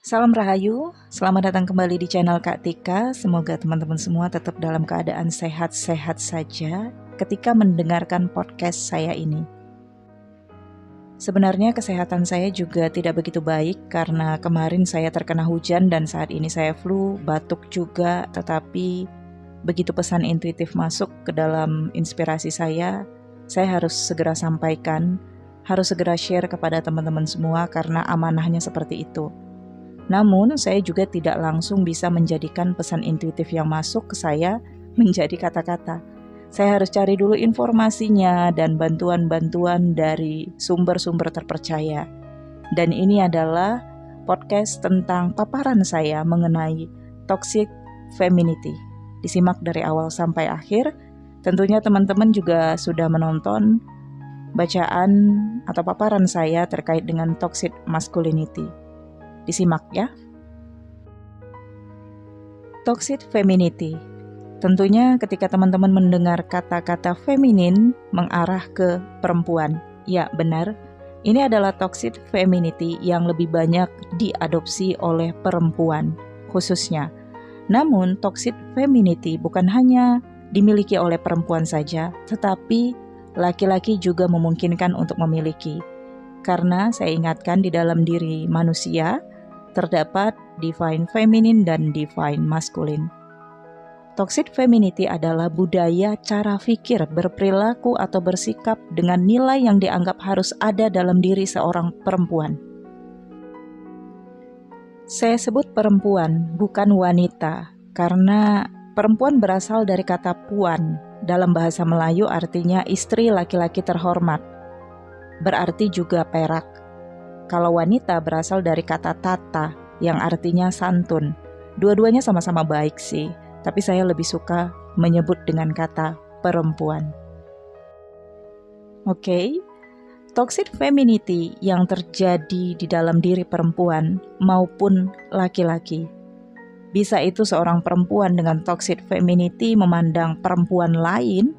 Salam Rahayu, selamat datang kembali di channel Kak Tika. Semoga teman-teman semua tetap dalam keadaan sehat-sehat saja ketika mendengarkan podcast saya ini. Sebenarnya kesehatan saya juga tidak begitu baik karena kemarin saya terkena hujan dan saat ini saya flu, batuk juga, tetapi begitu pesan intuitif masuk ke dalam inspirasi saya harus segera sampaikan, harus segera share kepada teman-teman semua karena amanahnya seperti itu. Namun, saya juga tidak langsung bisa menjadikan pesan intuitif yang masuk ke saya menjadi kata-kata. Saya harus cari dulu informasinya dan bantuan-bantuan dari sumber-sumber terpercaya. Dan ini adalah podcast tentang paparan saya mengenai toxic femininity. Disimak dari awal sampai akhir. Tentunya teman-teman juga sudah menonton bacaan atau paparan saya terkait dengan toxic masculinity. Disimak ya. Toxic femininity. Tentunya ketika teman-teman mendengar kata-kata feminin mengarah ke perempuan. Ya, benar. Ini adalah toxic femininity yang lebih banyak diadopsi oleh perempuan khususnya. Namun, toxic femininity bukan hanya dimiliki oleh perempuan saja, tetapi laki-laki juga memungkinkan untuk memiliki. Karena saya ingatkan di dalam diri manusia terdapat divine feminine dan divine masculine. Toxic femininity adalah budaya cara pikir, berperilaku atau bersikap dengan nilai yang dianggap harus ada dalam diri seorang perempuan. Saya sebut perempuan, bukan wanita, karena perempuan berasal dari kata puan. Dalam bahasa Melayu artinya istri laki-laki terhormat, berarti juga perak. Kalau wanita berasal dari kata tata yang artinya santun. Dua-duanya sama-sama baik sih, tapi saya lebih suka menyebut dengan kata perempuan. Oke, toxic femininity yang terjadi di dalam diri perempuan maupun laki-laki. Bisa itu seorang perempuan dengan toxic femininity memandang perempuan lain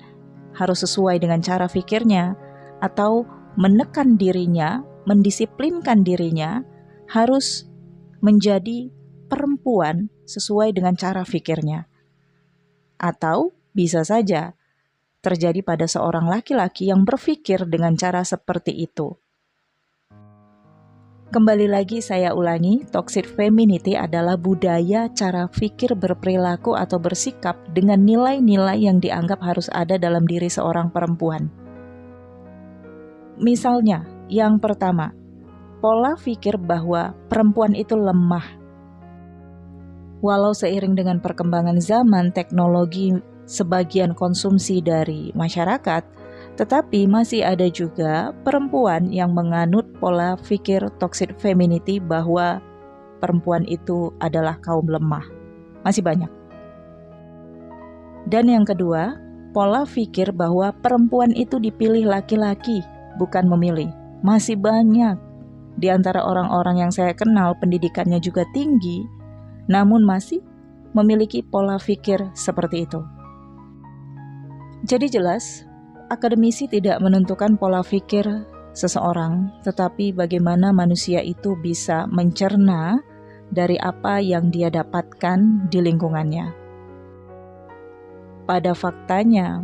harus sesuai dengan cara pikirnya, atau menekan dirinya, mendisiplinkan dirinya harus menjadi perempuan sesuai dengan cara pikirnya. Atau bisa saja terjadi pada seorang laki-laki yang berpikir dengan cara seperti itu. Kembali lagi saya ulangi, toxic femininity adalah budaya cara pikir, berperilaku atau bersikap dengan nilai-nilai yang dianggap harus ada dalam diri seorang perempuan. Misalnya, yang pertama, pola pikir bahwa perempuan itu lemah. Walau seiring dengan perkembangan zaman, teknologi, sebagian konsumsi dari masyarakat, tetapi masih ada juga perempuan yang menganut pola pikir toxic femininity bahwa perempuan itu adalah kaum lemah. Masih banyak. Dan yang kedua, pola pikir bahwa perempuan itu dipilih laki-laki, bukan memilih. Masih banyak di antara orang-orang yang saya kenal pendidikannya juga tinggi, namun masih memiliki pola pikir seperti itu. Jadi jelas, akademisi tidak menentukan pola pikir seseorang, tetapi bagaimana manusia itu bisa mencerna dari apa yang dia dapatkan di lingkungannya. Pada faktanya,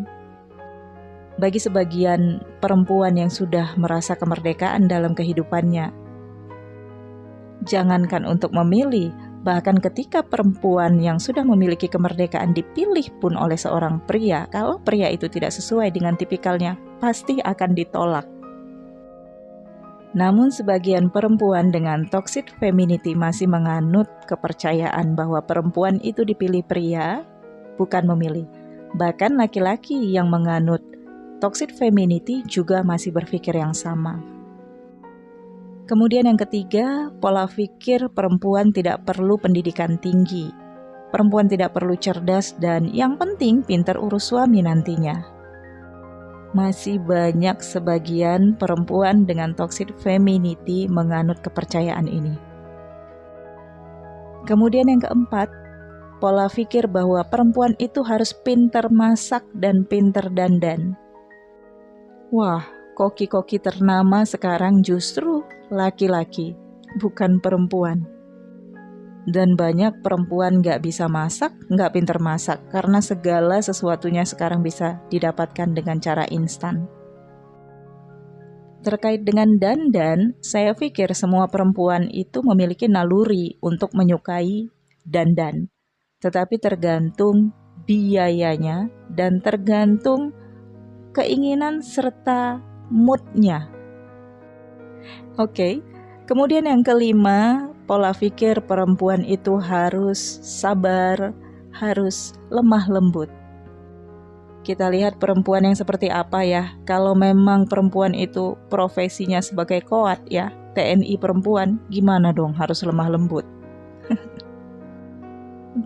bagi sebagian perempuan yang sudah merasa kemerdekaan dalam kehidupannya, jangankan untuk memilih, bahkan ketika perempuan yang sudah memiliki kemerdekaan dipilih pun oleh seorang pria, kalau pria itu tidak sesuai dengan tipikalnya, pasti akan ditolak. Namun sebagian perempuan dengan toxic femininity masih menganut kepercayaan bahwa perempuan itu dipilih pria, bukan memilih. Bahkan laki-laki yang menganut toxic femininity juga masih berpikir yang sama. Kemudian yang ketiga, pola pikir perempuan tidak perlu pendidikan tinggi. Perempuan tidak perlu cerdas dan yang penting pintar urus suami nantinya. Masih banyak sebagian perempuan dengan toxic femininity menganut kepercayaan ini. Kemudian yang keempat, pola pikir bahwa perempuan itu harus pintar masak dan pintar dandan. Wah, koki-koki ternama sekarang justru laki-laki, bukan perempuan. Dan banyak perempuan gak bisa masak, gak pinter masak, karena segala sesuatunya sekarang bisa didapatkan dengan cara instan. Terkait dengan dandan, saya pikir semua perempuan itu memiliki naluri untuk menyukai dandan. Tetapi tergantung biayanya dan tergantung keinginan serta moodnya. Oke, kemudian yang kelima, pola pikir perempuan itu harus sabar, harus lemah lembut. Kita lihat perempuan yang seperti apa ya. Kalau memang perempuan itu profesinya sebagai koat ya, TNI perempuan, gimana dong harus lemah lembut?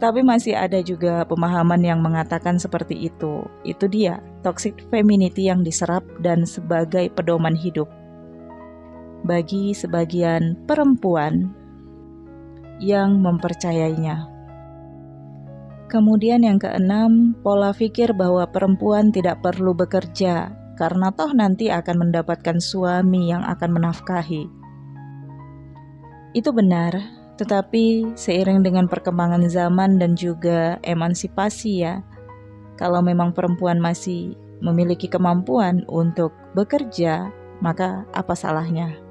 Tapi masih ada juga pemahaman yang mengatakan seperti itu. Itu dia, toxic femininity yang diserap dan sebagai pedoman hidup bagi sebagian perempuan yang mempercayainya. Kemudian yang keenam, pola pikir bahwa perempuan tidak perlu bekerja karena toh nanti akan mendapatkan suami yang akan menafkahi. Itu benar, tetapi seiring dengan perkembangan zaman dan juga emansipasi ya, kalau memang perempuan masih memiliki kemampuan untuk bekerja, maka apa salahnya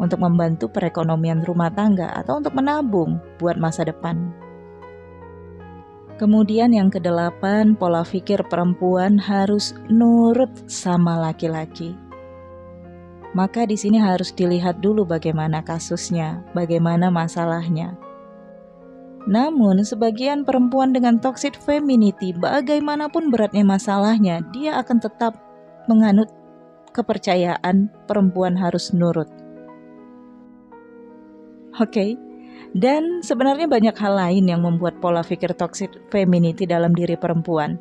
untuk membantu perekonomian rumah tangga atau untuk menabung buat masa depan. Kemudian yang kedelapan, pola pikir perempuan harus nurut sama laki-laki. Maka di sini harus dilihat dulu bagaimana kasusnya, bagaimana masalahnya. Namun sebagian perempuan dengan toxic femininity, bagaimanapun beratnya masalahnya, dia akan tetap menganut kepercayaan perempuan harus nurut. Oke. Dan sebenarnya banyak hal lain yang membuat pola pikir toxic femininity dalam diri perempuan,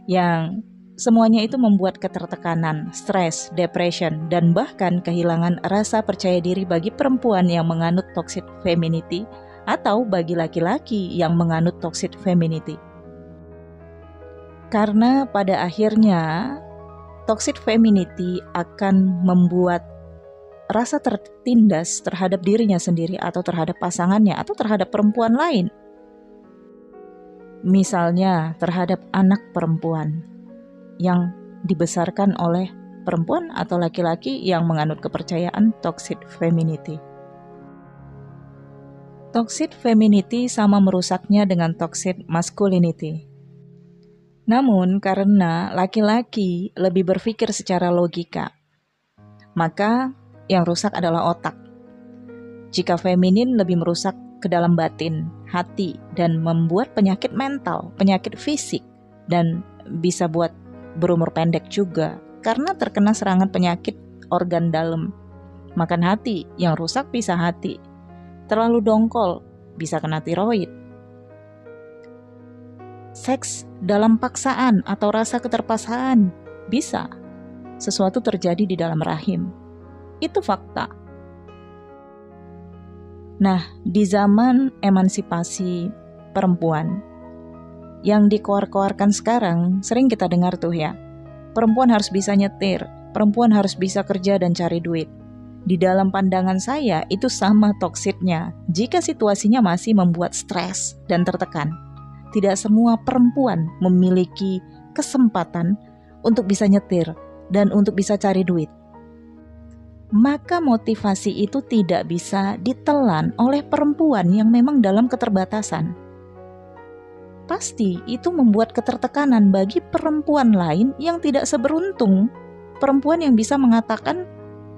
yang semuanya itu membuat ketertekanan, stres, depression, dan bahkan kehilangan rasa percaya diri bagi perempuan yang menganut toxic femininity atau bagi laki-laki yang menganut toxic femininity. Karena pada akhirnya toxic femininity akan membuat rasa tertindas terhadap dirinya sendiri atau terhadap pasangannya atau terhadap perempuan lain. Misalnya terhadap anak perempuan yang dibesarkan oleh perempuan atau laki-laki yang menganut kepercayaan toxic femininity. Toxic femininity sama merusaknya dengan toxic masculinity. Namun karena laki-laki lebih berpikir secara logika, maka yang rusak adalah otak. Jika feminin lebih merusak ke dalam batin, hati, dan membuat penyakit mental, penyakit fisik, dan bisa buat berumur pendek juga karena terkena serangan penyakit organ dalam. Makan hati, yang rusak bisa hati. Terlalu dongkol, bisa kena tiroid. Seks dalam paksaan atau rasa keterpaksaan, bisa sesuatu terjadi di dalam rahim. Itu fakta. Nah, di zaman emansipasi perempuan yang dikoar-koarkan sekarang, sering kita dengar tuh ya, perempuan harus bisa nyetir, perempuan harus bisa kerja dan cari duit. Di dalam pandangan saya, itu sama toksiknya. Jika situasinya masih membuat stres dan tertekan, tidak semua perempuan memiliki kesempatan untuk bisa nyetir dan untuk bisa cari duit. Maka motivasi itu tidak bisa ditelan oleh perempuan yang memang dalam keterbatasan. Pasti itu membuat ketertekanan bagi perempuan lain yang tidak seberuntung. Perempuan yang bisa mengatakan,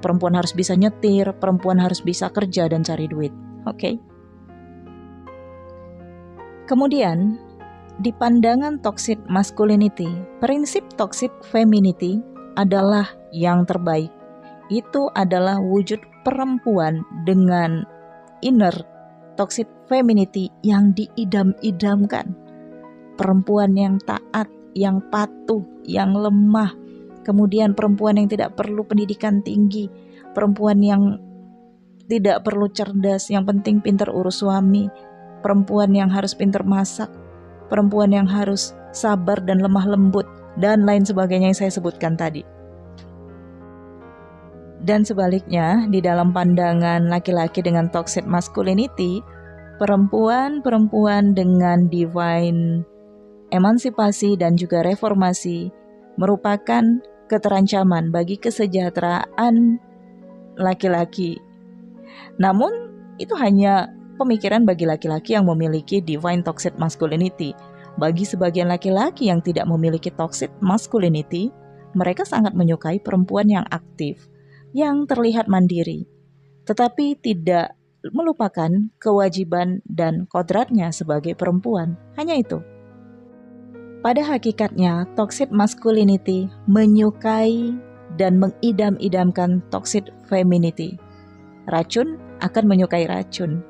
perempuan harus bisa nyetir, perempuan harus bisa kerja dan cari duit. Oke. Kemudian, di pandangan toxic masculinity, prinsip toxic femininity adalah yang terbaik. Itu adalah wujud perempuan dengan inner toxic femininity yang diidam-idamkan. Perempuan yang taat, yang patuh, yang lemah. Kemudian perempuan yang tidak perlu pendidikan tinggi. Perempuan yang tidak perlu cerdas, yang penting pintar urus suami. Perempuan yang harus pintar masak. Perempuan yang harus sabar dan lemah lembut. Dan lain sebagainya yang saya sebutkan tadi. Dan sebaliknya, di dalam pandangan laki-laki dengan toxic masculinity, Perempuan-perempuan dengan divine emansipasi dan juga reformasi merupakan keterancaman bagi kesejahteraan laki-laki. Namun, itu hanya pemikiran bagi laki-laki yang memiliki divine toxic masculinity. Bagi sebagian laki-laki yang tidak memiliki toxic masculinity, mereka sangat menyukai perempuan yang aktif, yang terlihat mandiri, tetapi tidak melupakan kewajiban dan kodratnya sebagai perempuan. Hanya itu. Pada hakikatnya, toxic masculinity menyukai dan mengidam-idamkan toxic femininity. Racun akan menyukai racun.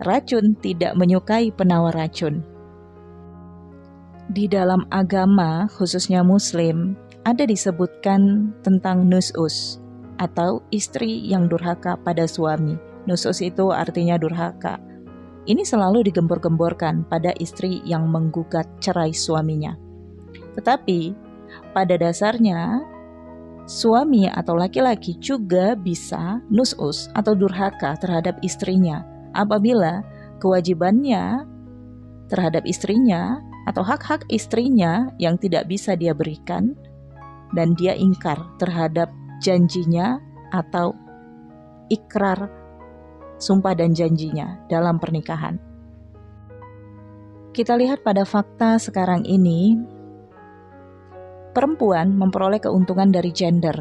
Racun tidak menyukai penawar racun. Di dalam agama, khususnya Muslim, ada disebutkan tentang nus'us, atau istri yang durhaka pada suami. Nus'us itu artinya durhaka. Ini selalu digembor-gemborkan pada istri yang menggugat cerai suaminya. Tetapi, pada dasarnya, suami atau laki-laki juga bisa nus'us atau durhaka terhadap istrinya apabila kewajibannya terhadap istrinya atau hak-hak istrinya yang tidak bisa dia berikan dan dia ingkar terhadap janjinya atau ikrar sumpah dan janjinya dalam pernikahan. Kita lihat pada fakta sekarang ini, perempuan memperoleh keuntungan dari gender.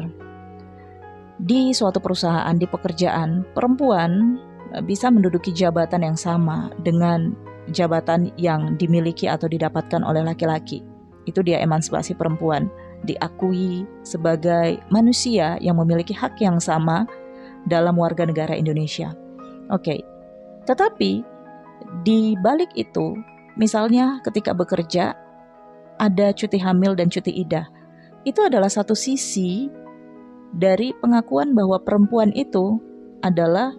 Di suatu perusahaan, di pekerjaan, perempuan bisa menduduki jabatan yang sama dengan jabatan yang dimiliki atau didapatkan oleh laki-laki. Itu dia emansipasi perempuan, diakui sebagai manusia yang memiliki hak yang sama dalam warga negara Indonesia. Oke, tetapi di balik itu, misalnya ketika bekerja, ada cuti hamil dan cuti idah. Itu adalah satu sisi dari pengakuan bahwa perempuan itu adalah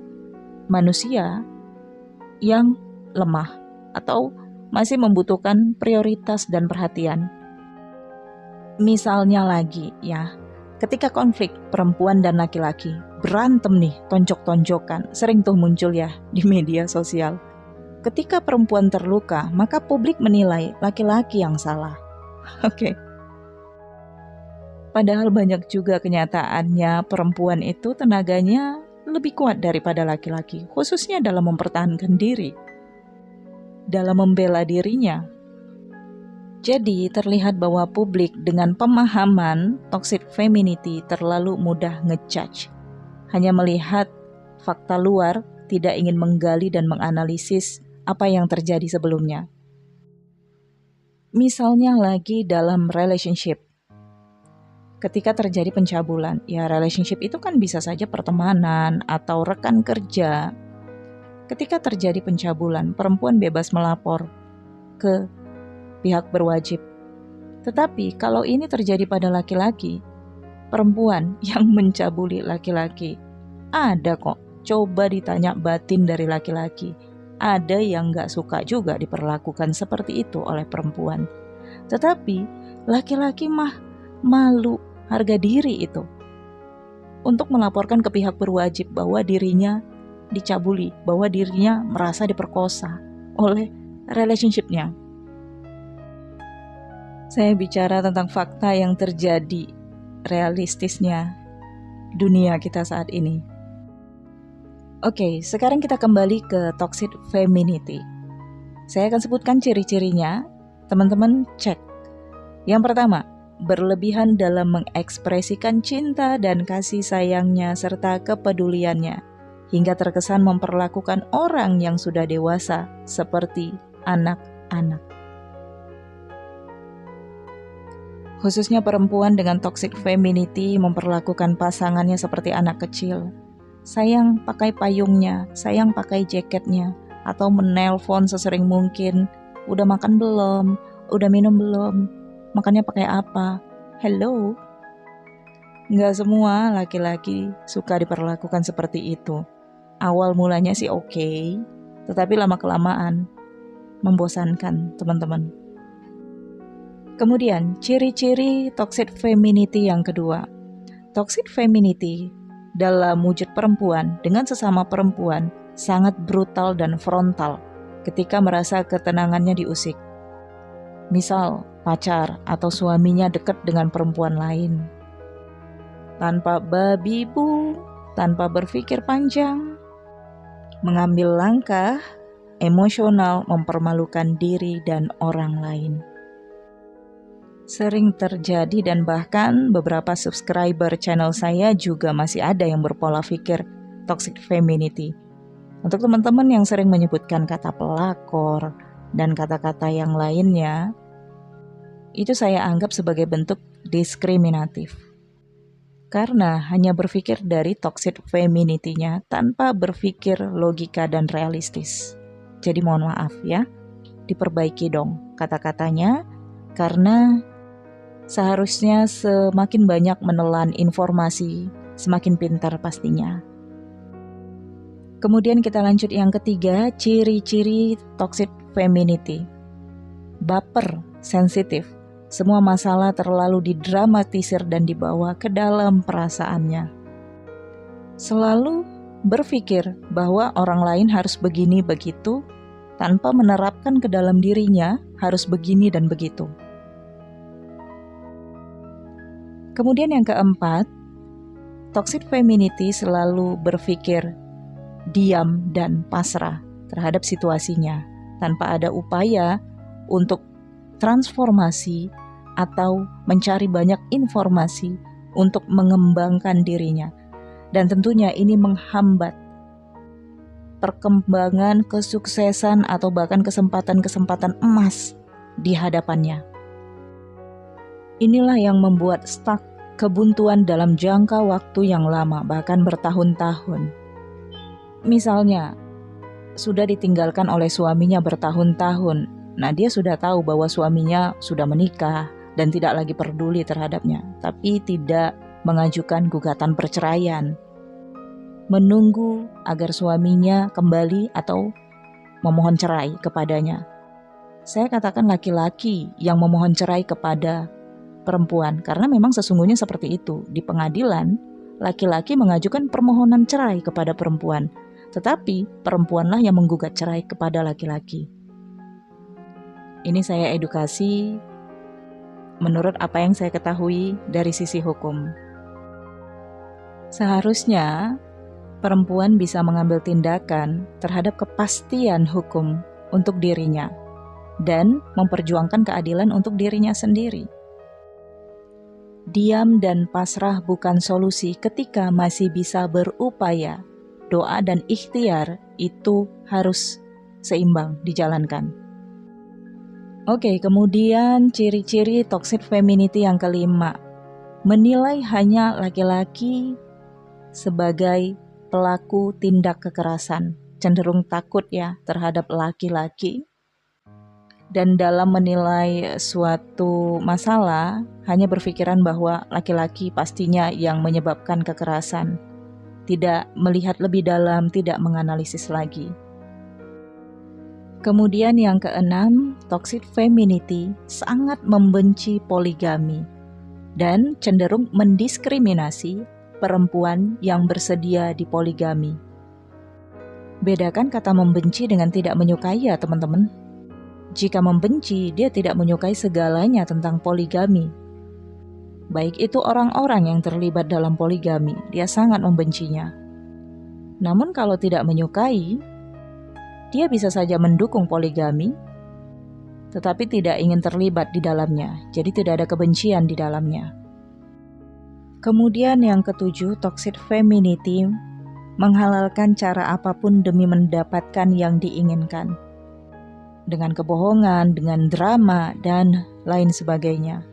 manusia yang lemah atau masih membutuhkan prioritas dan perhatian. Misalnya lagi ya, ketika konflik perempuan dan laki-laki berantem nih, tonjok-tonjokan, sering tuh muncul ya di media sosial. Ketika perempuan terluka, maka publik menilai laki-laki yang salah. Oke. Padahal banyak juga kenyataannya perempuan itu tenaganya lebih kuat daripada laki-laki, khususnya dalam mempertahankan diri, dalam membela dirinya. Jadi terlihat bahwa publik dengan pemahaman toxic femininity terlalu mudah ngejudge. Hanya melihat fakta luar, tidak ingin menggali dan menganalisis apa yang terjadi sebelumnya. Misalnya lagi dalam relationship. Ketika terjadi pencabulan, ya relationship itu kan bisa saja pertemanan atau rekan kerja. Ketika terjadi pencabulan, perempuan bebas melapor ke pihak berwajib. Tetapi kalau ini terjadi pada laki-laki, perempuan yang mencabuli laki-laki, ada kok. Coba ditanya batin dari laki-laki. Ada yang gak suka juga diperlakukan seperti itu oleh perempuan. Tetapi laki-laki mah malu harga diri itu untuk melaporkan ke pihak berwajib bahwa dirinya dicabuli, bahwa dirinya merasa diperkosa oleh relationship-nya. Saya bicara tentang fakta yang terjadi, realistisnya dunia kita saat ini. Oke, sekarang kita kembali ke toxic femininity. Saya akan sebutkan ciri-cirinya, teman-teman cek. Yang pertama, berlebihan dalam mengekspresikan cinta dan kasih sayangnya serta kepeduliannya, hingga terkesan memperlakukan orang yang sudah dewasa seperti anak-anak. Khususnya perempuan dengan toxic femininity memperlakukan pasangannya seperti anak kecil. Sayang pakai payungnya, sayang pakai jaketnya, atau menelpon sesering mungkin. Udah makan belum? Udah minum belum? Makannya pakai apa? Hello? Nggak semua laki-laki suka diperlakukan seperti itu. Awal mulanya sih oke, tetapi lama-kelamaan membosankan teman-teman. Kemudian, ciri-ciri toxic femininity yang kedua. Toxic femininity dalam wujud perempuan dengan sesama perempuan sangat brutal dan frontal ketika merasa ketenangannya diusik. Misal, pacar atau suaminya dekat dengan perempuan lain. Tanpa babi bu, tanpa berpikir panjang, mengambil langkah emosional mempermalukan diri dan orang lain. Sering terjadi dan bahkan beberapa subscriber channel saya juga masih ada yang berpola pikir toxic femininity. Untuk teman-teman yang sering menyebutkan kata pelakor dan kata-kata yang lainnya, itu saya anggap sebagai bentuk diskriminatif. Karena hanya berpikir dari toxic femininity-nya tanpa berpikir logika dan realistis. Jadi mohon maaf ya, diperbaiki dong kata-katanya, karena seharusnya semakin banyak menelan informasi, semakin pintar pastinya. Kemudian kita lanjut yang ketiga, ciri-ciri toxic femininity. Baper, sensitif, semua masalah terlalu didramatisir dan dibawa ke dalam perasaannya. Selalu berpikir bahwa orang lain harus begini begitu, tanpa menerapkan ke dalam dirinya harus begini dan begitu. Kemudian yang keempat, toxic femininity selalu berpikir diam dan pasrah terhadap situasinya tanpa ada upaya untuk transformasi atau mencari banyak informasi untuk mengembangkan dirinya. Dan tentunya ini menghambat perkembangan, kesuksesan atau bahkan kesempatan-kesempatan emas di hadapannya. Inilah yang membuat stuck, kebuntuan dalam jangka waktu yang lama, bahkan bertahun-tahun. Misalnya, sudah ditinggalkan oleh suaminya bertahun-tahun. Nah, dia sudah tahu bahwa suaminya sudah menikah dan tidak lagi peduli terhadapnya, tapi tidak mengajukan gugatan perceraian. Menunggu agar suaminya kembali atau memohon cerai kepadanya. Saya katakan laki-laki yang memohon cerai kepada perempuan, karena memang sesungguhnya seperti itu. Di pengadilan, laki-laki mengajukan permohonan cerai kepada perempuan, tetapi perempuanlah yang menggugat cerai kepada laki-laki. Ini saya edukasi menurut apa yang saya ketahui dari sisi hukum. Seharusnya perempuan bisa mengambil tindakan terhadap kepastian hukum untuk dirinya dan memperjuangkan keadilan untuk dirinya sendiri. Diam dan pasrah bukan solusi ketika masih bisa berupaya. Doa dan ikhtiar itu harus seimbang dijalankan. Oke, kemudian ciri-ciri toxic femininity yang kelima. Menilai hanya laki-laki sebagai pelaku tindak kekerasan. Cenderung takut ya terhadap laki-laki. Dan dalam menilai suatu masalah, hanya berpikiran bahwa laki-laki pastinya yang menyebabkan kekerasan. Tidak melihat lebih dalam, tidak menganalisis lagi. Kemudian yang keenam, toxic femininity sangat membenci poligami dan cenderung mendiskriminasi perempuan yang bersedia di poligami. Bedakan kata membenci dengan tidak menyukai ya teman-teman. Jika membenci, dia tidak menyukai segalanya tentang poligami. Baik itu orang-orang yang terlibat dalam poligami, dia sangat membencinya. Namun kalau tidak menyukai, dia bisa saja mendukung poligami, tetapi tidak ingin terlibat di dalamnya, jadi tidak ada kebencian di dalamnya. Kemudian yang ketujuh, toxic femininity menghalalkan cara apapun demi mendapatkan yang diinginkan. Dengan kebohongan, dengan drama, dan lain sebagainya.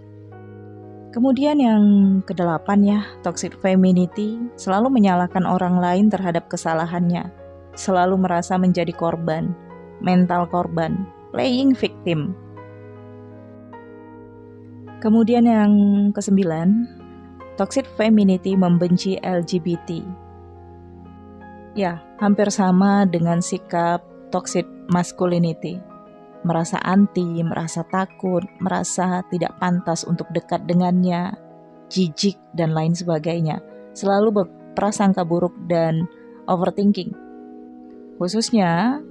Kemudian yang kedelapan ya, toxic femininity selalu menyalahkan orang lain terhadap kesalahannya. Selalu merasa menjadi korban, mental korban, playing victim. Kemudian yang kesembilan, toxic femininity membenci LGBT. Ya, hampir sama dengan sikap toxic masculinity. Merasa anti, merasa takut, merasa tidak pantas untuk dekat dengannya, jijik, dan lain sebagainya. Selalu berprasangka buruk dan overthinking. khususnya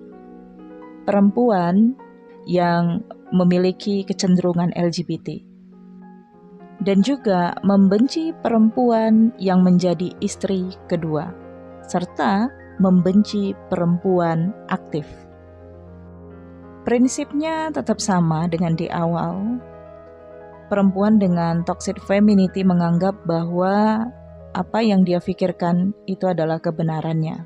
perempuan yang memiliki kecenderungan LGBT, dan juga membenci perempuan yang menjadi istri kedua, serta membenci perempuan aktif. Prinsipnya tetap sama dengan di awal. Perempuan dengan toxic femininity menganggap bahwa apa yang dia pikirkan itu adalah kebenarannya.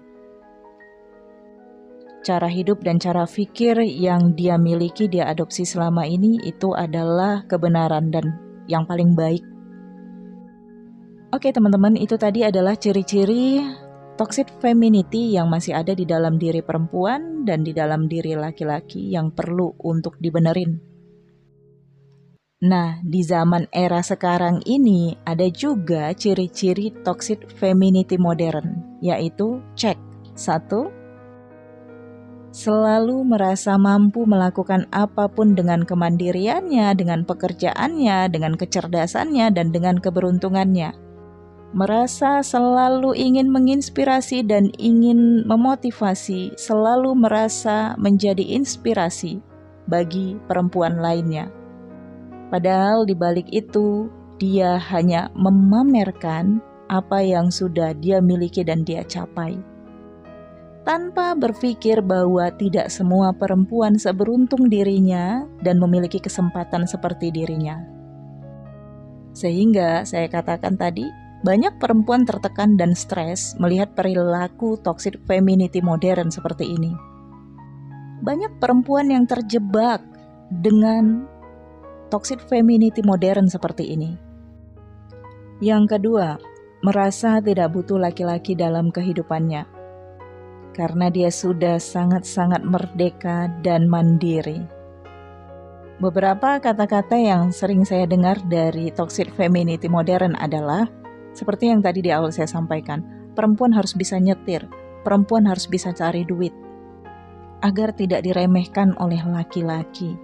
Cara hidup dan cara pikir yang dia miliki, dia adopsi selama ini itu adalah kebenaran dan yang paling baik. Oke teman-teman, itu tadi adalah ciri-ciri toxic femininity yang masih ada di dalam diri perempuan dan di dalam diri laki-laki yang perlu untuk dibenerin. Nah, di zaman era sekarang ini ada juga ciri-ciri toxic femininity modern, yaitu cek. 1. Selalu merasa mampu melakukan apapun dengan kemandiriannya, dengan pekerjaannya, dengan kecerdasannya, dan dengan keberuntungannya. Merasa selalu ingin menginspirasi dan ingin memotivasi, selalu merasa menjadi inspirasi bagi perempuan lainnya. Padahal di balik itu, dia hanya memamerkan apa yang sudah dia miliki dan dia capai, tanpa berpikir bahwa tidak semua perempuan seberuntung dirinya dan memiliki kesempatan seperti dirinya. Sehingga saya katakan tadi, banyak perempuan tertekan dan stres melihat perilaku toxic femininity modern seperti ini. Banyak perempuan yang terjebak dengan toxic femininity modern seperti ini. Yang kedua, merasa tidak butuh laki-laki dalam kehidupannya, karena dia sudah sangat-sangat merdeka dan mandiri. Beberapa kata-kata yang sering saya dengar dari toxic femininity modern adalah seperti yang tadi di awal saya sampaikan, perempuan harus bisa nyetir, perempuan harus bisa cari duit, agar tidak diremehkan oleh laki-laki.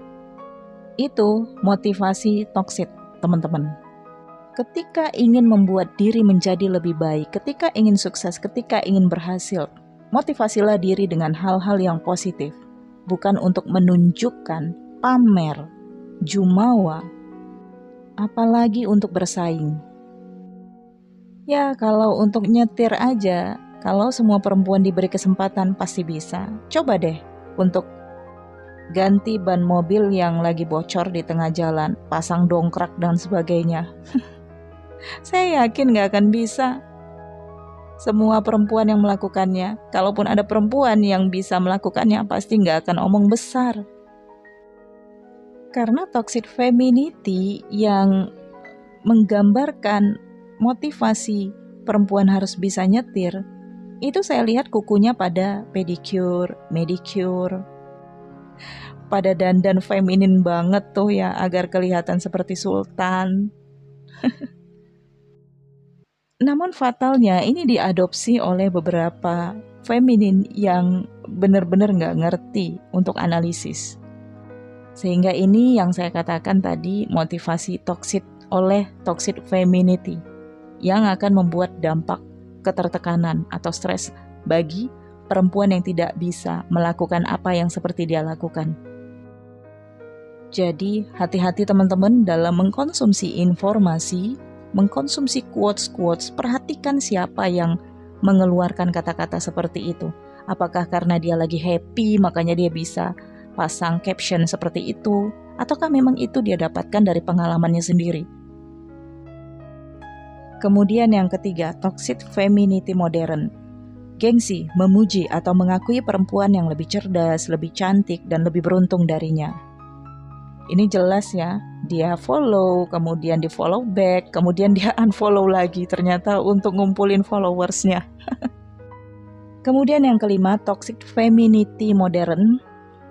Itu motivasi toksik, teman-teman. Ketika ingin membuat diri menjadi lebih baik, ketika ingin sukses, ketika ingin berhasil, motivasilah diri dengan hal-hal yang positif, bukan untuk menunjukkan, pamer, jumawa, apalagi untuk bersaing. Ya, kalau untuk nyetir aja, kalau semua perempuan diberi kesempatan pasti bisa. Coba deh untuk ganti ban mobil yang lagi bocor di tengah jalan, pasang dongkrak dan sebagainya. Saya yakin gak akan bisa. Semua perempuan yang melakukannya, kalaupun ada perempuan yang bisa melakukannya, pasti gak akan omong besar. Karena toxic femininity yang menggambarkan motivasi perempuan harus bisa nyetir, itu saya lihat kukunya pada pedicure, manicure, pada dandan feminin banget tuh ya, agar kelihatan seperti sultan. Namun fatalnya ini diadopsi oleh beberapa feminin yang benar-benar gak ngerti untuk analisis. Sehingga ini yang saya katakan tadi, motivasi toxic oleh toxic femininity yang akan membuat dampak ketertekanan atau stres bagi perempuan yang tidak bisa melakukan apa yang seperti dia lakukan. Jadi hati-hati teman-teman dalam mengkonsumsi informasi, mengkonsumsi quotes-quotes, perhatikan siapa yang mengeluarkan kata-kata seperti itu. Apakah karena dia lagi happy makanya dia bisa pasang caption seperti itu, ataukah memang itu dia dapatkan dari pengalamannya sendiri. Kemudian yang ketiga, toxic femininity modern. Gengsi, memuji atau mengakui perempuan yang lebih cerdas, lebih cantik, dan lebih beruntung darinya. Ini jelas ya, dia follow, kemudian di follow back, kemudian dia unfollow lagi ternyata untuk ngumpulin followersnya. Kemudian yang kelima, toxic femininity modern,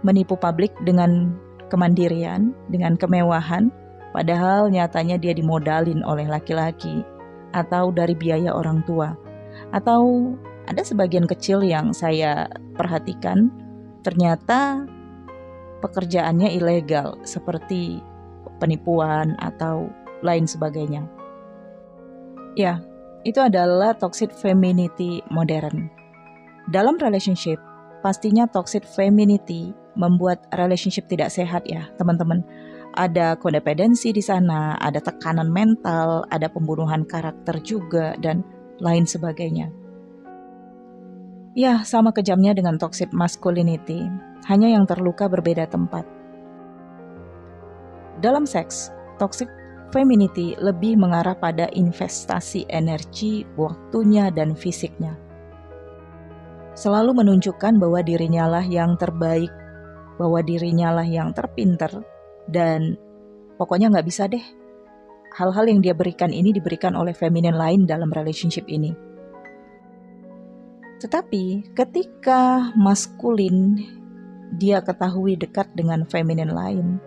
menipu publik dengan kemandirian, dengan kemewahan, padahal nyatanya dia dimodalin oleh laki-laki, atau dari biaya orang tua. Atau ada sebagian kecil yang saya perhatikan, ternyata pekerjaannya ilegal, seperti penipuan atau lain sebagainya. Ya, itu adalah toxic femininity modern. Dalam relationship, pastinya toxic femininity membuat relationship tidak sehat ya, teman-teman. Ada codependency di sana, ada tekanan mental, ada pembunuhan karakter juga, dan lain sebagainya. Ya, sama kejamnya dengan toxic masculinity, hanya yang terluka berbeda tempat. Dalam seks, toxic femininity lebih mengarah pada investasi energi, waktunya, dan fisiknya. Selalu menunjukkan bahwa dirinya lah yang terbaik, bahwa dirinya lah yang terpinter, dan pokoknya nggak bisa deh. Hal-hal yang dia berikan ini diberikan oleh feminin lain dalam relationship ini. Tetapi ketika maskulin dia ketahui dekat dengan feminin lain,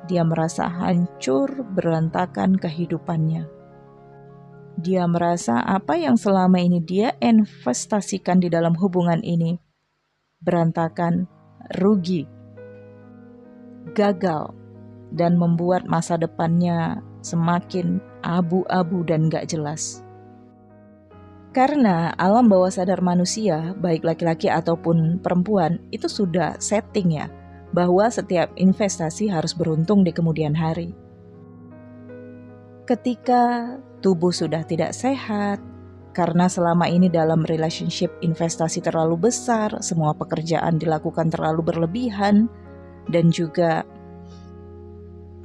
dia merasa hancur berantakan kehidupannya. Dia merasa apa yang selama ini dia investasikan di dalam hubungan ini berantakan, rugi, gagal, dan membuat masa depannya semakin abu-abu dan gak jelas. Karena alam bawah sadar manusia, baik laki-laki ataupun perempuan, itu sudah setting ya, bahwa setiap investasi harus beruntung di kemudian hari. Ketika tubuh sudah tidak sehat, karena selama ini dalam relationship investasi terlalu besar, semua pekerjaan dilakukan terlalu berlebihan, dan juga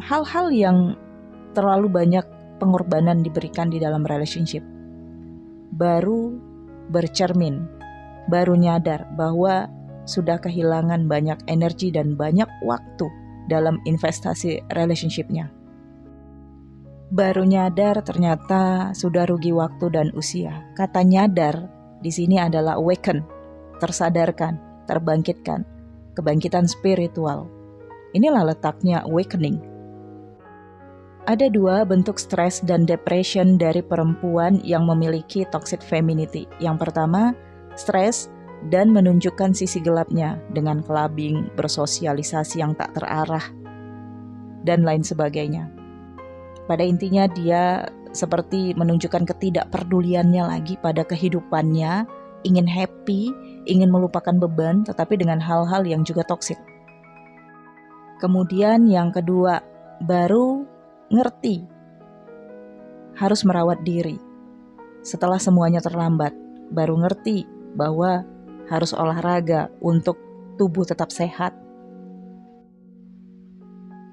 hal-hal yang terlalu banyak pengorbanan diberikan di dalam relationship, baru bercermin, baru nyadar bahwa sudah kehilangan banyak energi dan banyak waktu dalam investasi relationship-nya. Baru nyadar ternyata sudah rugi waktu dan usia. Kata nyadar di sini adalah awaken, tersadarkan, terbangkitkan, kebangkitan spiritual. Inilah letaknya awakening. Ada dua bentuk stres dan depression dari perempuan yang memiliki toxic femininity. Yang pertama, stres dan menunjukkan sisi gelapnya dengan clubbing, bersosialisasi yang tak terarah, dan lain sebagainya. Pada intinya dia seperti menunjukkan ketidakpeduliannya lagi pada kehidupannya, ingin happy, ingin melupakan beban, tetapi dengan hal-hal yang juga toksik. Kemudian yang kedua, baru ngerti harus merawat diri. Setelah semuanya terlambat, baru ngerti bahwa harus olahraga untuk tubuh tetap sehat.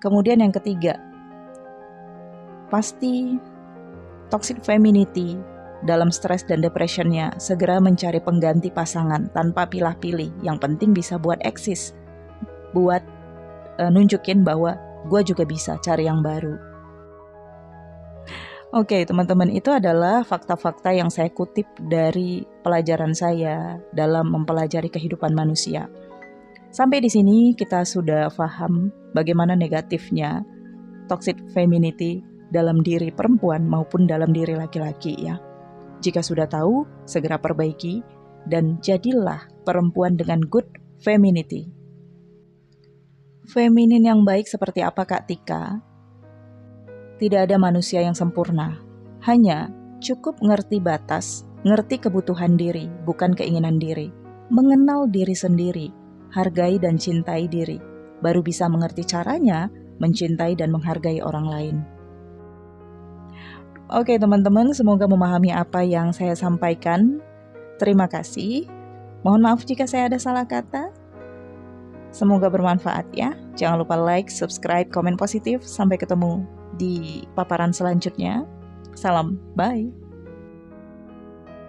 Kemudian yang ketiga, pasti toxic femininity dalam stres dan depressionnya segera mencari pengganti pasangan tanpa pilah-pilih. Yang penting bisa buat eksis, buat nunjukin bahwa gue juga bisa cari yang baru. Oke, teman-teman, itu adalah fakta-fakta yang saya kutip dari pelajaran saya dalam mempelajari kehidupan manusia. Sampai di sini kita sudah paham bagaimana negatifnya toxic femininity dalam diri perempuan maupun dalam diri laki-laki ya. Jika sudah tahu, segera perbaiki dan jadilah perempuan dengan good femininity. Feminin yang baik seperti apa Kak Tika? Tidak ada manusia yang sempurna. Hanya cukup ngerti batas, ngerti kebutuhan diri, bukan keinginan diri. Mengenal diri sendiri, hargai dan cintai diri. Baru bisa mengerti caranya mencintai dan menghargai orang lain. Oke teman-teman, semoga memahami apa yang saya sampaikan. Terima kasih. Mohon maaf jika saya ada salah kata. Semoga bermanfaat ya. Jangan lupa like, subscribe, komen positif. Sampai ketemu di paparan selanjutnya. Salam, bye.